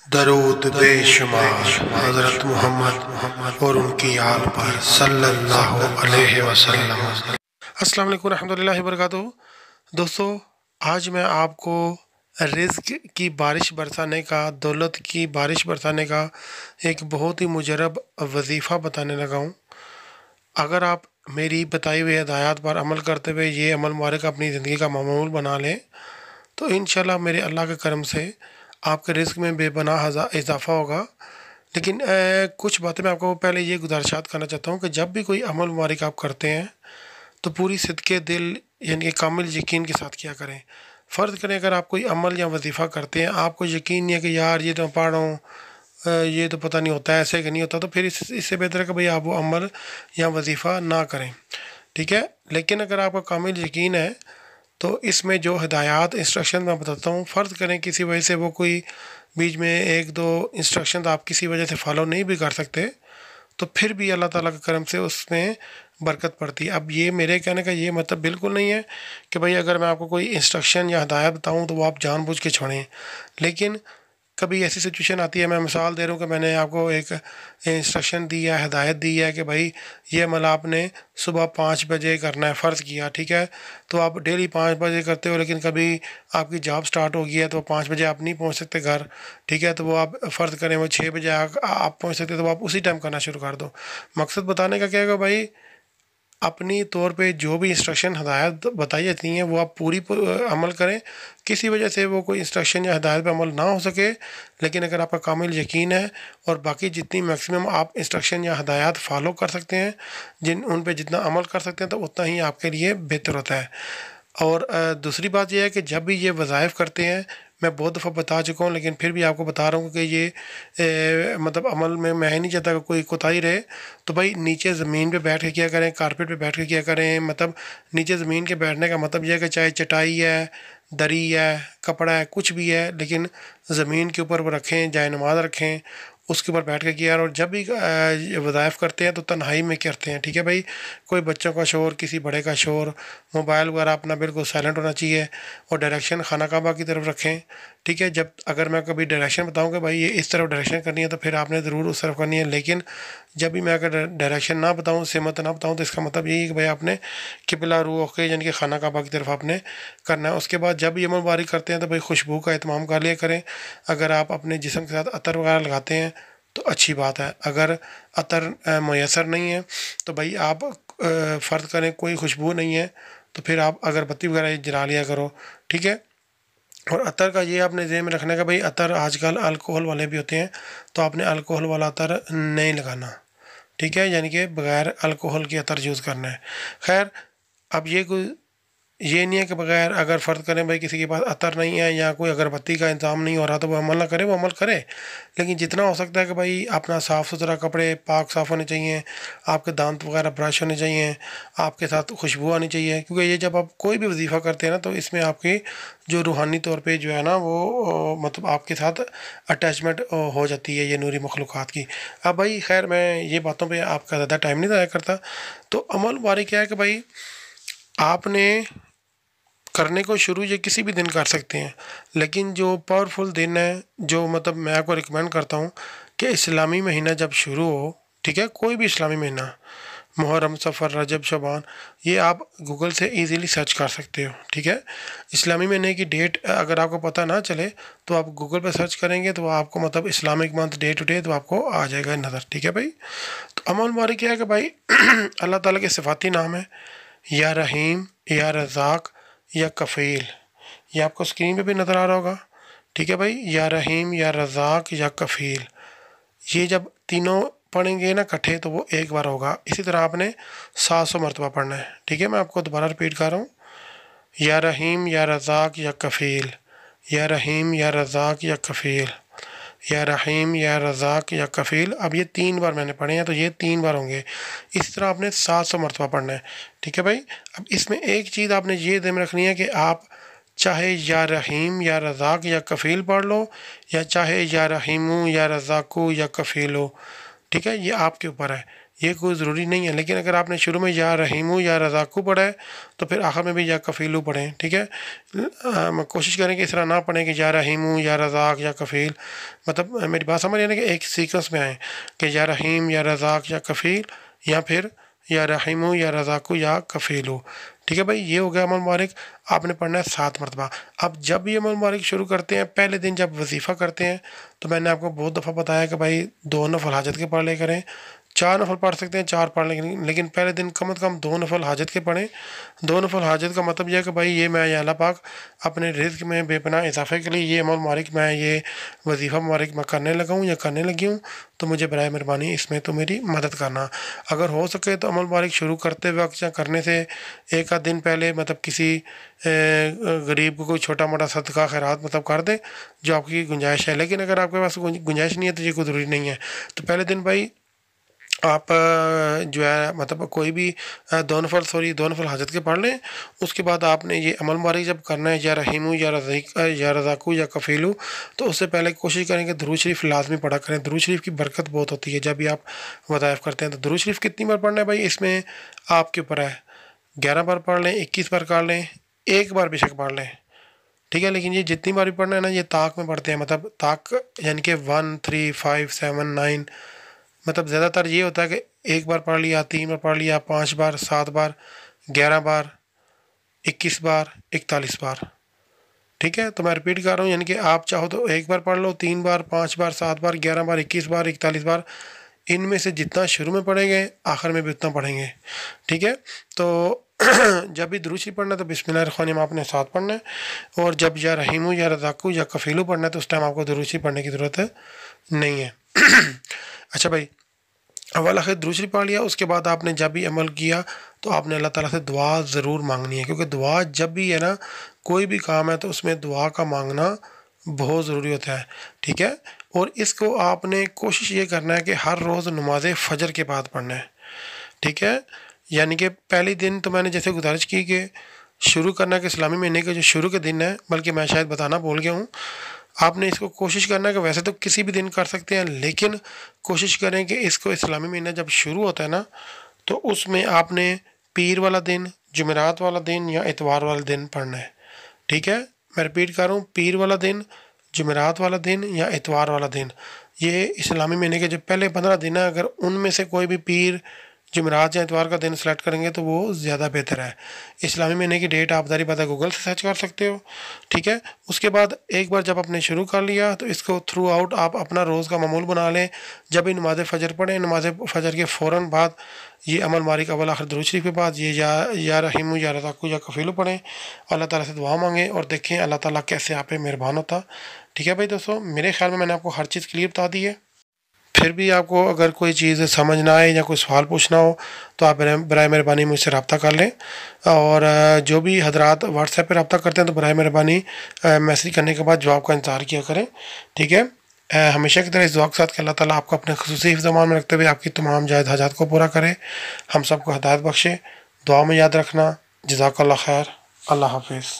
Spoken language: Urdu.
درود بے شمار حضرت محمد اور ان کی آل پر صلی اللہ علیہ وسلم۔ السلام علیکم ورحمۃ اللہ وبرکاتہ۔ دوستو، آج میں آپ کو رزق کی بارش برسانے کا، دولت کی بارش برسانے کا ایک بہت ہی مجرب وظیفہ بتانے لگا ہوں۔ اگر آپ میری بتائی ہوئی ہدایات پر عمل کرتے ہوئے یہ عمل مبارک اپنی زندگی کا معمول بنا لیں تو انشاءاللہ میرے اللہ کے کرم سے آپ کے رزق میں بے پناہ اضافہ ہوگا۔ لیکن کچھ باتیں میں آپ کو پہلے یہ گزارشات کرنا چاہتا ہوں کہ جب بھی کوئی عمل مبارک آپ کرتے ہیں تو پوری صدقے دل یعنی کہ کامل یقین کے ساتھ کیا کریں۔ فرض کریں اگر آپ کوئی عمل یا وظیفہ کرتے ہیں، آپ کو یقین نہیں ہے کہ یار یہ تو میں پڑھ رہا ہوں، یہ تو پتہ نہیں ہوتا ہے، ایسے کہ نہیں ہوتا، تو پھر اس سے بہتر ہے کہ بھئی آپ وہ عمل یا وظیفہ نہ کریں، ٹھیک ہے۔ لیکن اگر آپ کا کامل یقین ہے تو اس میں جو ہدایات انسٹرکشن میں بتاتا ہوں، فرض کریں کسی وجہ سے وہ کوئی بیچ میں ایک دو انسٹرکشن آپ کسی وجہ سے فالو نہیں بھی کر سکتے تو پھر بھی اللہ تعالیٰ کے کرم سے اس میں برکت پڑتی ہے۔ اب یہ میرے کہنے کا یہ مطلب بالکل نہیں ہے کہ بھئی اگر میں آپ کو کوئی انسٹرکشن یا ہدایت بتاؤں تو وہ آپ جان بوجھ کے چھوڑیں، لیکن کبھی ایسی سچویشن آتی ہے، میں مثال دے رہا ہوں کہ میں نے آپ کو ایک انسٹرکشن دی ہے، ہدایت دی ہے کہ بھائی یہ عمل آپ نے صبح 5 بجے کرنا ہے، فرض کیا، ٹھیک ہے۔ تو آپ ڈیلی 5 بجے کرتے ہو، لیکن کبھی آپ کی جاب سٹارٹ ہو گئی ہے تو 5 بجے آپ نہیں پہنچ سکتے گھر، ٹھیک ہے، تو وہ آپ فرض کریں وہ 6 بجے آپ پہنچ سکتے، تو آپ اسی ٹائم کرنا شروع کر دو۔ مقصد بتانے کا کیا ہے کہ بھائی اپنی طور پہ جو بھی انسٹرکشن ہدایت بتائی جاتی ہیں وہ آپ پوری عمل کریں۔ کسی وجہ سے وہ کوئی انسٹرکشن یا ہدایت پہ عمل نہ ہو سکے، لیکن اگر آپ کا کامل یقین ہے اور باقی جتنی میکسیمم آپ انسٹرکشن یا ہدایات فالو کر سکتے ہیں، ان پہ جتنا عمل کر سکتے ہیں تو اتنا ہی آپ کے لیے بہتر ہوتا ہے۔ اور دوسری بات یہ ہے کہ جب بھی یہ وظائف کرتے ہیں، میں بہت دفعہ بتا چکا ہوں لیکن پھر بھی آپ کو بتا رہا ہوں کہ یہ مطلب عمل میں ہی نہیں چاہتا کہ کوئی کوتاہی رہے، تو بھائی نیچے زمین پہ بیٹھ کے کیا کریں، کارپیٹ پہ بیٹھ کے کیا کریں۔ مطلب نیچے زمین کے بیٹھنے کا مطلب یہ ہے کہ چاہے چٹائی ہے، دری ہے، کپڑا ہے، کچھ بھی ہے، لیکن زمین کے اوپر وہ رکھیں، جائے نماز رکھیں، اس کے اوپر بیٹھ کے کیا۔ اور جب بھی وظائف کرتے ہیں تو تنہائی میں کرتے ہیں، ٹھیک ہے بھائی۔ کوئی بچوں کا شور، کسی بڑے کا شور، موبائل وغیرہ اپنا بالکل سائلنٹ ہونا چاہیے، اور ڈائریکشن خانہ کعبہ کی طرف رکھیں، ٹھیک ہے۔ جب اگر میں کبھی ڈائریکشن بتاؤں کہ بھائی یہ اس طرف ڈائریکشن کرنی ہے تو پھر آپ نے ضرور اس طرف کرنی ہے، لیکن جب بھی میں اگر ڈائریکشن نہ بتاؤں، سمت نہ بتاؤں، تو اس کا مطلب یہی ہے کہ بھائی آپ نے قبلہ رو ہو کے یعنی کہ خانہ کعبہ کی طرف آپ نے کرنا ہے۔ اس کے بعد جب یہ عمل مبارک کرتے ہیں تو بھائی خوشبو کا اہتمام کر لیا کریں۔ اگر آپ اپنے جسم کے ساتھ عطر وغیرہ لگاتے ہیں تو اچھی بات ہے، اگر عطر میسر نہیں ہے تو بھائی آپ فرض کریں کوئی خوشبو نہیں ہے تو پھر آپ اگربتی وغیرہ جلا لیا کرو، ٹھیک ہے۔ اور عطر کا یہ آپ نے ذہن میں رکھنا ہے کہ بھئی عطر آج کل الکوہل والے بھی ہوتے ہیں، تو آپ نے الکوہل والا عطر نہیں لگانا، ٹھیک ہے، یعنی کہ بغیر الکوہل کے عطر یوز کرنا ہے۔ خیر، اب یہ نہیں ہے کہ بغیر اگر فرض کریں بھائی کسی کے پاس عطر نہیں ہے یا کوئی اگربتی کا انتظام نہیں ہو رہا تو وہ عمل نہ کرے، وہ عمل کرے، لیکن جتنا ہو سکتا ہے کہ بھائی اپنا صاف ستھرا کپڑے پاک صاف ہونے چاہیے، آپ کے دانت وغیرہ برش ہونے چاہیے، آپ کے ساتھ خوشبو آنی چاہیے، کیونکہ یہ جب آپ کوئی بھی وظیفہ کرتے ہیں نا تو اس میں آپ کی جو روحانی طور پہ جو ہے نا وہ مطلب آپ کے ساتھ اٹیچمنٹ ہو جاتی ہے یہ نوری مخلوقات کی۔ اب بھائی خیر میں یہ باتوں پہ آپ کا زیادہ ٹائم نہیں ضائع کرتا، تو عمل باری کیا ہے کہ بھائی آپ نے کرنے کو شروع یہ کسی بھی دن کر سکتے ہیں، لیکن جو پاورفل دن ہے جو مطلب میں آپ کو ریکمینڈ کرتا ہوں کہ اسلامی مہینہ جب شروع ہو، ٹھیک ہے، کوئی بھی اسلامی مہینہ، محرم، صفر، رجب، شعبان، یہ آپ گوگل سے ایزیلی سرچ کر سکتے ہو، ٹھیک ہے۔ اسلامی مہینے کی ڈیٹ اگر آپ کو پتہ نہ چلے تو آپ گوگل پہ سرچ کریں گے تو آپ کو مطلب Islamic month day to day تو آپ کو آ جائے گا نظر، ٹھیک ہے بھائی۔ تو عمل مبارک کیا ہے کہ بھائی اللہ تعالیٰ کے صفاتی نام ہے، یا رحیم، یا رزاق، یا کفیل، یہ آپ کو اسکرین پہ بھی نظر آ رہا ہوگا، ٹھیک ہے بھائی، یا رحیم، یا رزاق، یا کفیل، یہ جب تینوں پڑھیں گے نا کٹھے تو وہ ایک بار ہوگا۔ اسی طرح آپ نے 700 مرتبہ پڑھنا ہے، ٹھیک ہے۔ میں آپ کو دوبارہ ریپیٹ کر رہا ہوں، یا رحیم، یا رزاق، یا کفیل، یا رحیم، یا رزاق، یا کفیل، یا رحیم، یا رزاق، یا کفیل۔ اب یہ 3 بار میں نے پڑھے ہیں تو یہ 3 بار ہوں گے، اس طرح آپ نے 700 مرتبہ پڑھنا ہے، ٹھیک ہے بھائی۔ اب اس میں ایک چیز آپ نے یہ ذہن میں رکھنی ہے کہ آپ چاہے یا رحیم، یا رزاق، یا کفیل پڑھ لو، یا چاہے یا رحیمو، یا رزاقو، یا کفیلو، ٹھیک ہے، یہ آپ کے اوپر ہے۔ یہ کوئی ضروری نہیں ہے، لیکن اگر آپ نے شروع میں یا رحیمو یا رزاقو پڑھا ہے تو پھر آخر میں بھی یا کفیلو پڑھیں، ٹھیک ہے۔ کوشش کریں کہ اس طرح نہ پڑھیں کہ یا رحیمو یا رزاق یا کفیل، مطلب میری بات سمجھ رہے ہیں کہ ایک سیکوینس میں آئیں کہ یا رحیم یا رزاق یا کفیل، یا پھر یا رحیمو یا رزاقو یا کفیلو، ٹھیک ہے بھائی۔ یہ ہو گیا عمل مبارک، آپ نے پڑھنا ہے 7 مرتبہ۔ اب جب بھی عمل مبارک شروع کرتے ہیں، پہلے دن جب وظیفہ کرتے ہیں تو میں نے آپ کو بہت دفعہ بتایا کہ بھائی 2 نفل حاجت کے پڑھ لے کریں، 4 نفل پڑھ سکتے ہیں 4 پڑھ لیں، لیکن پہلے دن کم از کم 2 نفل حاجت کے پڑھیں۔ 2 نفل حاجت کا مطلب یہ ہے کہ بھائی یہ میں یا اللہ پاک اپنے رزق میں بے پناہ اضافے کے لیے یہ عمل مبارک میں یہ وظیفہ مبارک میں کرنے لگا ہوں یا کرنے لگی ہوں، تو مجھے برائے مہربانی اس میں تو میری مدد کرنا۔ اگر ہو سکے تو عمل مبارک شروع کرتے وقت یا کرنے سے ایک آدھ دن پہلے مطلب کسی غریب کو کوئی چھوٹا موٹا صدقہ خیرات مطلب کر دیں جو آپ کی گنجائش ہے، لیکن اگر آپ کے پاس گنجائش نہیں ہے تو یہ کوئی ضروری نہیں ہے۔ تو پہلے دن بھائی آپ جو ہے مطلب کوئی بھی 2 نفل حاجت کے پڑھ لیں۔ اس کے بعد آپ نے یہ عمل مبارک جب کرنا ہے یا رحیمو یا رزاقو یا کفیلو، تو اس سے پہلے کوشش کریں کہ درود شریف لازمی پڑھا کریں۔ درود شریف کی برکت بہت ہوتی ہے جب بھی آپ وظائف کرتے ہیں۔ تو درود شریف کتنی بار پڑھنا ہے بھائی، اس میں آپ کے اوپر ہے، 11 بار پڑھ لیں، 21 بار کر لیں، 1 بار بے شک پڑھ لیں، ٹھیک ہے۔ لیکن یہ جتنی بار بھی پڑھنا ہے نا، یہ طاق میں پڑھتے ہیں، مطلب طاق یعنی کہ 1 3 5 7 9، مطلب زیادہ تر یہ ہوتا ہے کہ 1 بار پڑھ لیا، 3 بار پڑھ لیا، 5 بار، 7 بار، 11 بار، 21 بار، 41 بار، ٹھیک ہے۔ تو میں ریپیٹ کر رہا ہوں، یعنی کہ آپ چاہو تو 1 بار پڑھ لو، 3 بار، 5 بار، 7 بار، 11 بار، 21 بار، 41 بار، ان میں سے جتنا شروع میں پڑھیں گے آخر میں بھی اتنا پڑھیں گے، ٹھیک ہے۔ تو جب بھی درود شریف پڑھنا ہے تو بسم اللہ الرحمن الرحیم آپ نے ساتھ پڑھنا ہے، اور جب یا رحیمو یا رزاقو یا کفیلو پڑھنا ہے تو اس ٹائم آپ کو درود شریف پڑھنے کی ضرورت نہیں ہے۔ اچھا بھائی، اول آخر درود شریف پڑھ لیا، اس کے بعد آپ نے جب بھی عمل کیا تو آپ نے اللہ تعالیٰ سے دعا ضرور مانگنی ہے، کیونکہ دعا جب بھی ہے نا کوئی بھی کام ہے تو اس میں دعا کا مانگنا بہت ضروری ہوتا ہے، ٹھیک ہے۔ اور اس کو آپ نے کوشش یہ کرنا ہے کہ ہر روز نماز فجر کے بعد پڑھنا ہے، ٹھیک ہے۔ یعنی کہ پہلے دن تو میں نے جیسے گزارش کی کہ شروع کرنا کہ اسلامی مہینے کے جو شروع کے دن ہے، بلکہ میں شاید بتانا بھول گیا ہوں، آپ نے اس کو کوشش کرنا ہے کہ ویسے تو کسی بھی دن کر سکتے ہیں، لیکن کوشش کریں کہ اس کو اسلامی مہینہ جب شروع ہوتا ہے نا تو اس میں آپ نے پیر والا دن، جمعرات والا دن یا اتوار والا دن پڑھنا ہے، ٹھیک ہے۔ میں ریپیٹ کر رہا ہوں، پیر والا دن، جمعرات والا دن یا اتوار والا دن، یہ اسلامی مہینے کے جو پہلے 15 دن ہیں، اگر ان میں سے کوئی بھی پیر، جمعرات یا اتوار کا دن سلیکٹ کریں گے تو وہ زیادہ بہتر ہے۔ اسلامی مہینے کی ڈیٹ آپ داری پتہ گوگل سے سرچ کر سکتے ہو، ٹھیک ہے۔ اس کے بعد ایک بار جب آپ نے شروع کر لیا تو اس کو تھرو آؤٹ آپ اپنا روز کا معمول بنا لیں۔ جب بھی نماز فجر پڑھیں، نماز فجر کے فوراً بعد یہ عمل مبارک اول آخر درود شریف کے بعد یہ یا رحیمو یا رزاقو یا کفیلو پڑھیں، اللہ تعالیٰ سے دعا مانگیں اور دیکھیں اللہ تعالیٰ کیسے آپ پہ مہربان ہوتا، ٹھیک ہے بھائی دوستو۔ میرے خیال میں نے آپ کو ہر چیز کلیئر بتا دی ہے۔ پھر بھی آپ کو اگر کوئی چیز سمجھ نہ آئے یا کوئی سوال پوچھنا ہو تو آپ برائے مہربانی مجھ سے رابطہ کر لیں، اور جو بھی حضرات واٹس ایپ پہ رابطہ کرتے ہیں تو برائے مہربانی میسیج کرنے کے بعد جواب کا انتظار کیا کریں، ٹھیک ہے۔ ہمیشہ کی طرح اس دعا کے ساتھ کہ اللہ تعالیٰ آپ کو اپنے خصوصی حفظ امان میں رکھتے ہوئے آپ کی تمام جائز حاجات کو پورا کرے، ہم سب کو ہدایت بخشے۔ دعا میں یاد رکھنا، جزاک اللہ خیر، اللہ حافظ۔